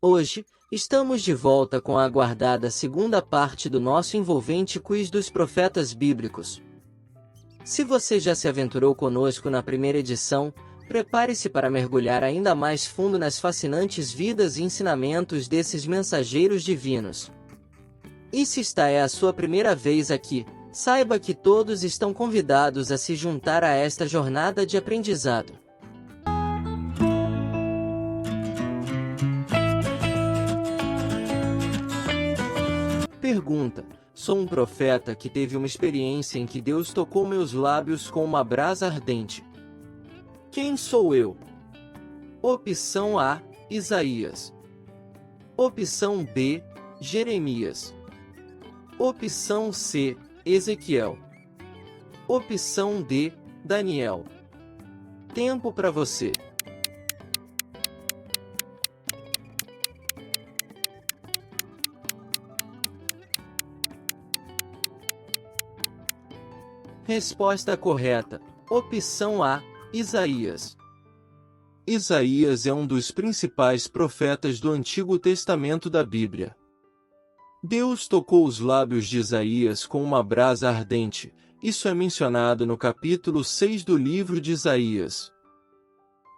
Hoje, estamos de volta com a aguardada segunda parte do nosso envolvente quiz dos profetas bíblicos. Se você já se aventurou conosco na primeira edição, prepare-se para mergulhar ainda mais fundo nas fascinantes vidas e ensinamentos desses mensageiros divinos. E se esta é a sua primeira vez aqui, saiba que todos estão convidados a se juntar a esta jornada de aprendizado. Pergunta: sou um profeta que teve uma experiência em que Deus tocou meus lábios com uma brasa ardente. Quem sou eu? Opção A: Isaías. Opção B: Jeremias. Opção C: Ezequiel. Opção D: Daniel. Tempo para você. Resposta correta: opção A: Isaías. Isaías é um dos principais profetas do Antigo Testamento da Bíblia. Deus tocou os lábios de Isaías com uma brasa ardente. Isso é mencionado no capítulo 6 do livro de Isaías.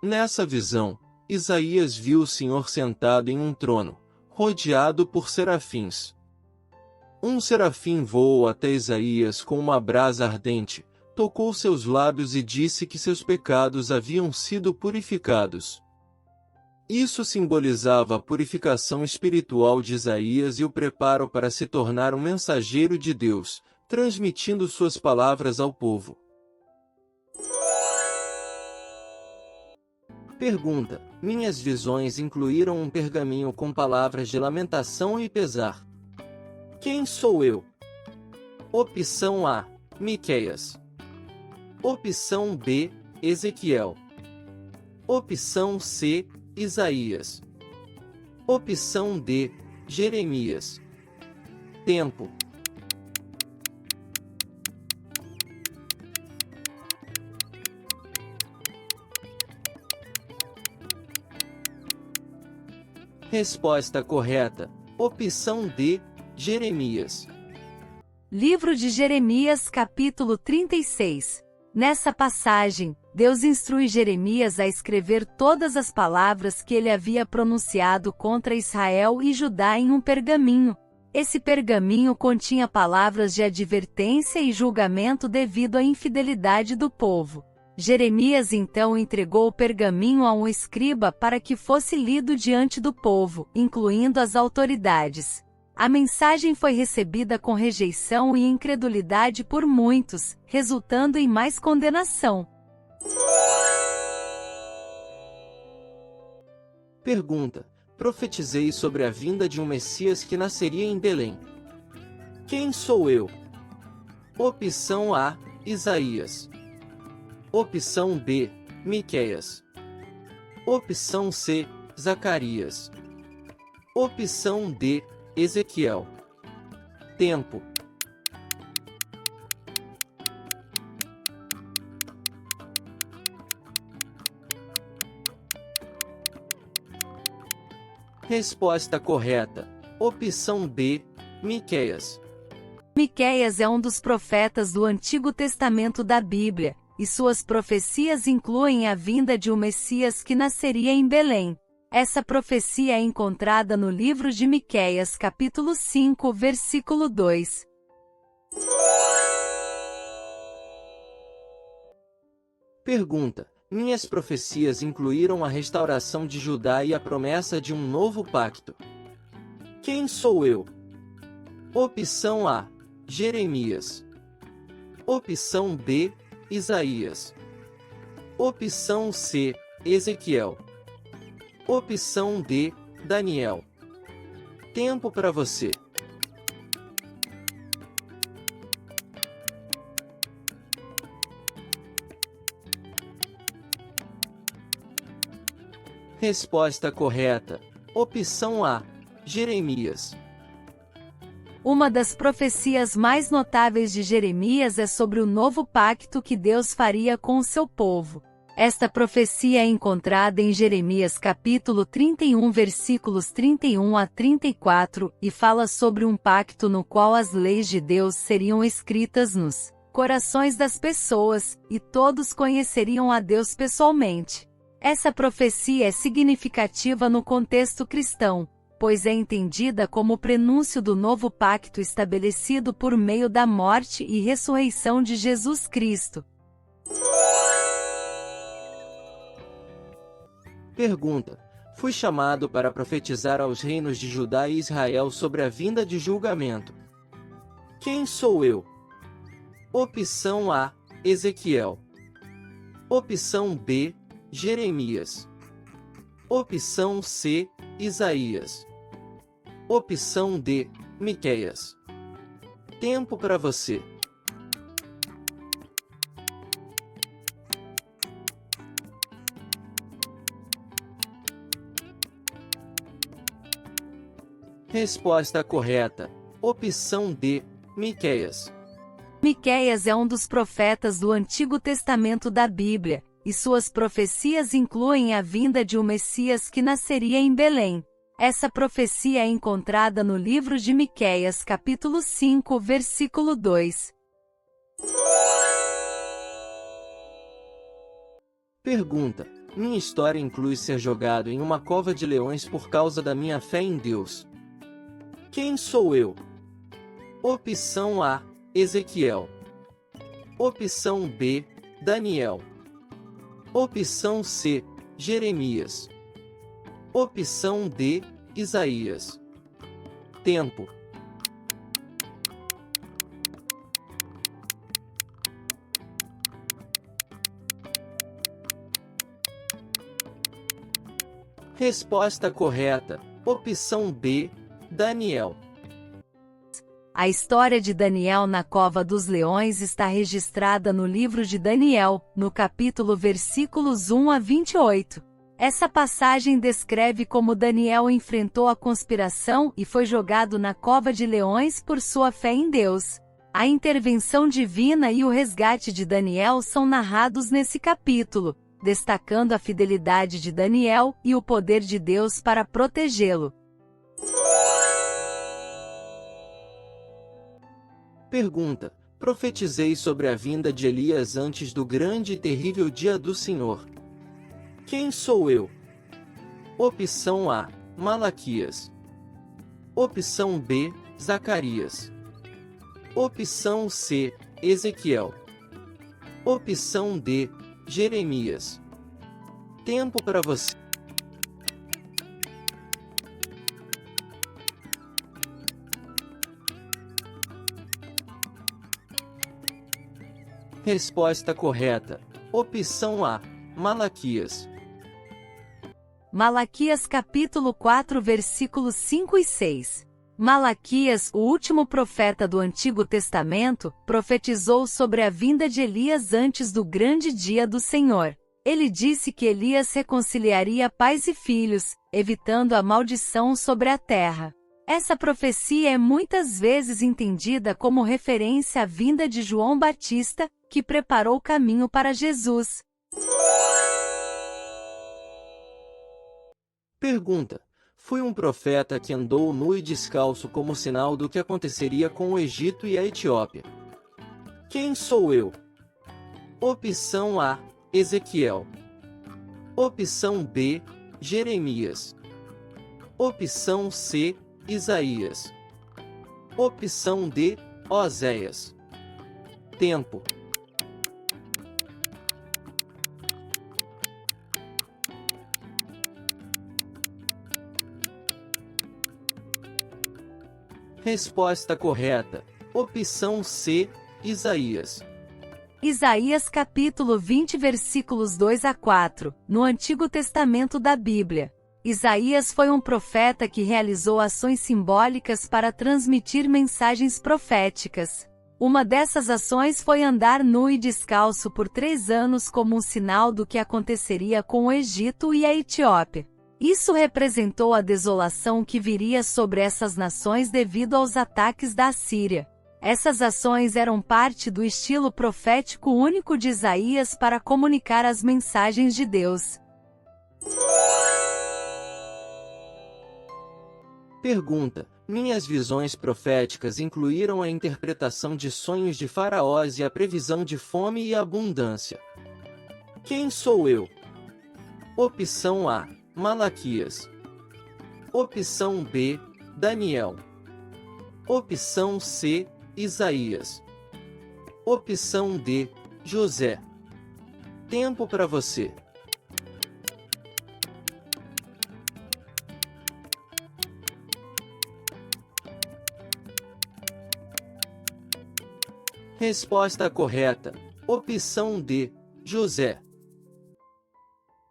Nessa visão, Isaías viu o Senhor sentado em um trono, rodeado por serafins. Um serafim voou até Isaías com uma brasa ardente, tocou seus lábios e disse que seus pecados haviam sido purificados. Isso simbolizava a purificação espiritual de Isaías e o preparo para se tornar um mensageiro de Deus, transmitindo suas palavras ao povo. Pergunta: minhas visões incluíram um pergaminho com palavras de lamentação e pesar. Quem sou eu? Opção A: Miqueias. Opção B: Ezequiel. Opção C: Isaías. Opção D: Jeremias. Tempo. Resposta correta: opção D: Jeremias. Livro de Jeremias, capítulo 36. Nessa passagem, Deus instrui Jeremias a escrever todas as palavras que ele havia pronunciado contra Israel e Judá em um pergaminho. Esse pergaminho continha palavras de advertência e julgamento devido à infidelidade do povo. Jeremias então entregou o pergaminho a um escriba para que fosse lido diante do povo, incluindo as autoridades. A mensagem foi recebida com rejeição e incredulidade por muitos, resultando em mais condenação. Pergunta: profetizei sobre a vinda de um Messias que nasceria em Belém. Quem sou eu? Opção A: Isaías. Opção B: Miqueias. Opção C: Zacarias. Opção D: Ezequiel. Tempo. Resposta correta: opção B: Miqueias. Miqueias é um dos profetas do Antigo Testamento da Bíblia, e suas profecias incluem a vinda de um Messias que nasceria em Belém. Essa profecia é encontrada no livro de Miqueias, capítulo 5, versículo 2. Pergunta: minhas profecias incluíram a restauração de Judá e a promessa de um novo pacto. Quem sou eu? Opção A: Jeremias. Opção B: Isaías. Opção C: Ezequiel. Opção D: Daniel. Tempo para você. Resposta correta: opção A: Jeremias. Uma das profecias mais notáveis de Jeremias é sobre o novo pacto que Deus faria com o seu povo. Esta profecia é encontrada em Jeremias capítulo 31 versículos 31 a 34 e fala sobre um pacto no qual as leis de Deus seriam escritas nos corações das pessoas, e todos conheceriam a Deus pessoalmente. Essa profecia é significativa no contexto cristão, pois é entendida como o prenúncio do novo pacto estabelecido por meio da morte e ressurreição de Jesus Cristo. Pergunta: fui chamado para profetizar aos reinos de Judá e Israel sobre a vinda de julgamento. Quem sou eu? Opção A: Ezequiel. Opção B: Jeremias. Opção C: Isaías. Opção D: Miqueias. Tempo para você. Resposta correta: opção D: Miqueias. Miqueias é um dos profetas do Antigo Testamento da Bíblia, e suas profecias incluem a vinda de um Messias que nasceria em Belém. Essa profecia é encontrada no livro de Miqueias, capítulo 5, versículo 2. Pergunta: minha história inclui ser jogado em uma cova de leões por causa da minha fé em Deus. Quem sou eu? Opção A: Ezequiel. Opção B: Daniel. Opção C: Jeremias. Opção D: Isaías. Tempo. Resposta correta: opção B: Daniel. A história de Daniel na cova dos leões está registrada no livro de Daniel, no capítulo versículos 1 a 28. Essa passagem descreve como Daniel enfrentou a conspiração e foi jogado na cova de leões por sua fé em Deus. A intervenção divina e o resgate de Daniel são narrados nesse capítulo, destacando a fidelidade de Daniel e o poder de Deus para protegê-lo. Pergunta: profetizei sobre a vinda de Elias antes do grande e terrível dia do Senhor. Quem sou eu? Opção A: Malaquias. Opção B: Zacarias. Opção C: Ezequiel. Opção D: Jeremias. Tempo para você. Resposta correta: opção A: Malaquias. Malaquias capítulo 4 versículos 5 e 6. Malaquias, o último profeta do Antigo Testamento, profetizou sobre a vinda de Elias antes do grande dia do Senhor. Ele disse que Elias reconciliaria pais e filhos, evitando a maldição sobre a terra. Essa profecia é muitas vezes entendida como referência à vinda de João Batista, que preparou o caminho para Jesus. Pergunta: fui um profeta que andou nu e descalço como sinal do que aconteceria com o Egito e a Etiópia. Quem sou eu? Opção A: Ezequiel. Opção B: Jeremias. Opção C: Isaías. Opção D: Oséias. Tempo. Resposta correta: opção C: Isaías. Isaías capítulo 20 versículos 2 a 4, no Antigo Testamento da Bíblia. Isaías foi um profeta que realizou ações simbólicas para transmitir mensagens proféticas. Uma dessas ações foi andar nu e descalço por 3 anos como um sinal do que aconteceria com o Egito e a Etiópia. Isso representou a desolação que viria sobre essas nações devido aos ataques da Assíria. Essas ações eram parte do estilo profético único de Isaías para comunicar as mensagens de Deus. Pergunta: minhas visões proféticas incluíram a interpretação de sonhos de faraós e a previsão de fome e abundância. Quem sou eu? Opção A: Malaquias. Opção B: Daniel. Opção C: Isaías. Opção D: José. Tempo para você. Resposta correta: opção D: José.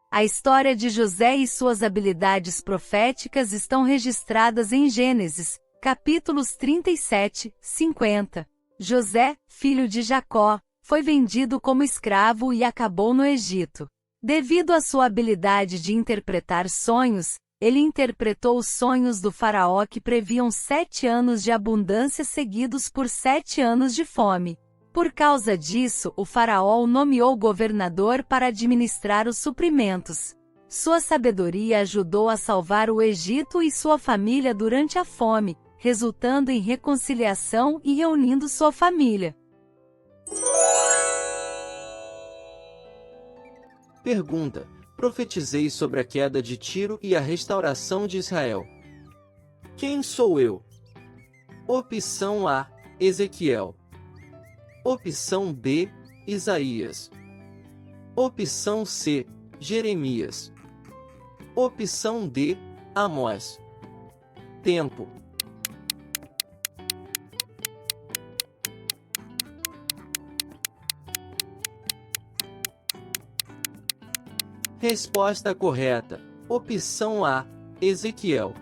A história de José e suas habilidades proféticas estão registradas em Gênesis, capítulos 37, 50. José, filho de Jacó, foi vendido como escravo e acabou no Egito. Devido à sua habilidade de interpretar sonhos, ele interpretou os sonhos do faraó que previam 7 anos de abundância seguidos por 7 anos de fome. Por causa disso, o faraó o nomeou governador para administrar os suprimentos. Sua sabedoria ajudou a salvar o Egito e sua família durante a fome, resultando em reconciliação e reunindo sua família. Pergunta: profetizei sobre a queda de Tiro e a restauração de Israel. Quem sou eu? Opção A: Ezequiel. Opção B: Isaías. Opção C: Jeremias. Opção D: Amós. Tempo. Resposta correta: opção A: Ezequiel.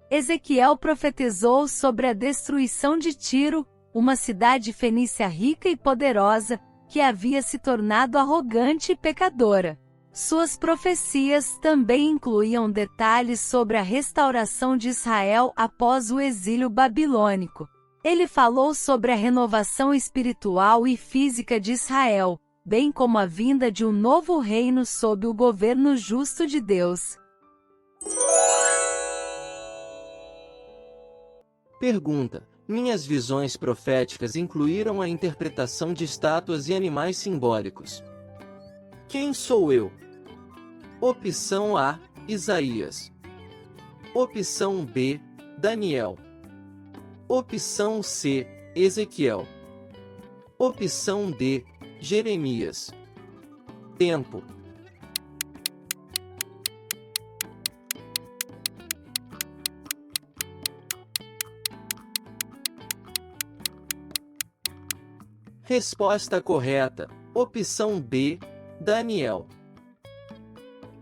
Ezequiel profetizou sobre a destruição de Tiro, uma cidade fenícia rica e poderosa, que havia se tornado arrogante e pecadora. Suas profecias também incluíam detalhes sobre a restauração de Israel após o exílio babilônico. Ele falou sobre a renovação espiritual e física de Israel, bem como a vinda de um novo reino sob o governo justo de Deus. Pergunta: minhas visões proféticas incluíram a interpretação de estátuas e animais simbólicos. Quem sou eu? Opção A: Isaías. Opção B: Daniel. Opção C: Ezequiel. Opção D: Jeremias. Tempo. Resposta correta: opção B: Daniel.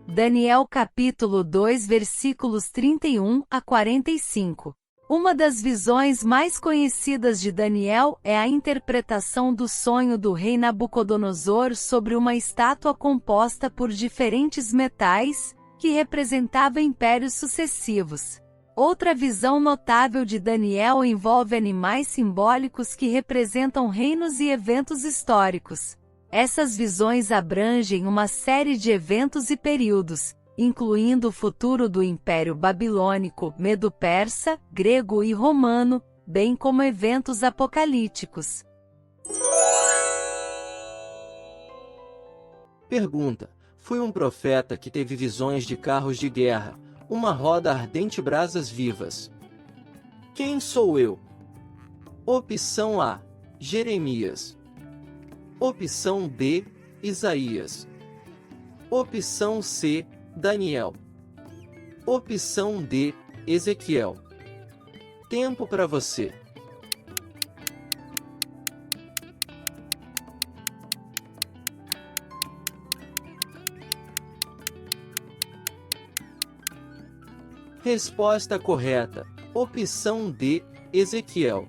Daniel capítulo 2 versículos 31 a 45. Uma das visões mais conhecidas de Daniel é a interpretação do sonho do rei Nabucodonosor sobre uma estátua composta por diferentes metais, que representava impérios sucessivos. Outra visão notável de Daniel envolve animais simbólicos que representam reinos e eventos históricos. Essas visões abrangem uma série de eventos e períodos, incluindo o futuro do Império Babilônico, Medo-Persa, Grego e Romano, bem como eventos apocalípticos. Pergunta: fui um profeta que teve visões de carros de guerra, uma roda ardente e brasas vivas. Quem sou eu? Opção A: Jeremias. Opção B: Isaías. Opção C: Daniel. Opção D: Ezequiel. Tempo para você. Resposta correta: opção D: Ezequiel.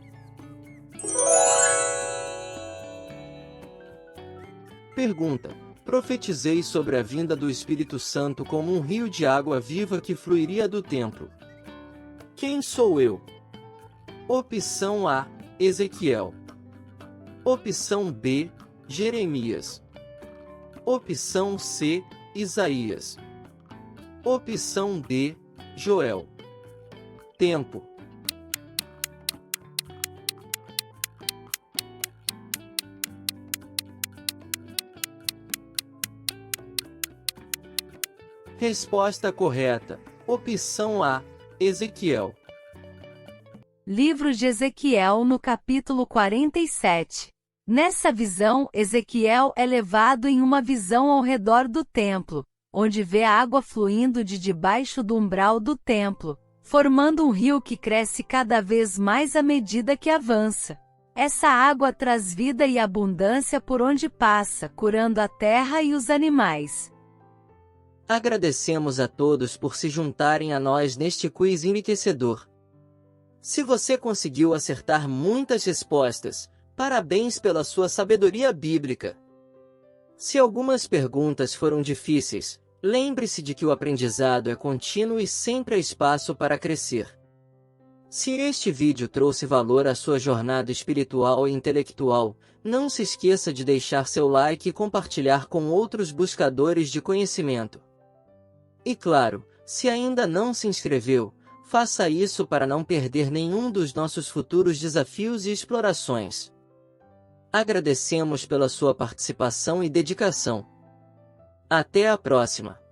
Pergunta: profetizei sobre a vinda do Espírito Santo como um rio de água viva que fluiria do templo. Quem sou eu? Opção A, Ezequiel. Opção B, Jeremias. Opção C, Isaías. Opção D, Joel. Tempo. Resposta correta. Opção A, Ezequiel. Livro de Ezequiel no capítulo 47. Nessa visão, Ezequiel é levado em uma visão ao redor do templo, onde vê a água fluindo de debaixo do umbral do templo, formando um rio que cresce cada vez mais à medida que avança. Essa água traz vida e abundância por onde passa, curando a terra e os animais. Agradecemos a todos por se juntarem a nós neste quiz enriquecedor. Se você conseguiu acertar muitas respostas, parabéns pela sua sabedoria bíblica. Se algumas perguntas foram difíceis, lembre-se de que o aprendizado é contínuo e sempre há espaço para crescer. Se este vídeo trouxe valor à sua jornada espiritual e intelectual, não se esqueça de deixar seu like e compartilhar com outros buscadores de conhecimento. E claro, se ainda não se inscreveu, faça isso para não perder nenhum dos nossos futuros desafios e explorações. Agradecemos pela sua participação e dedicação. Até a próxima!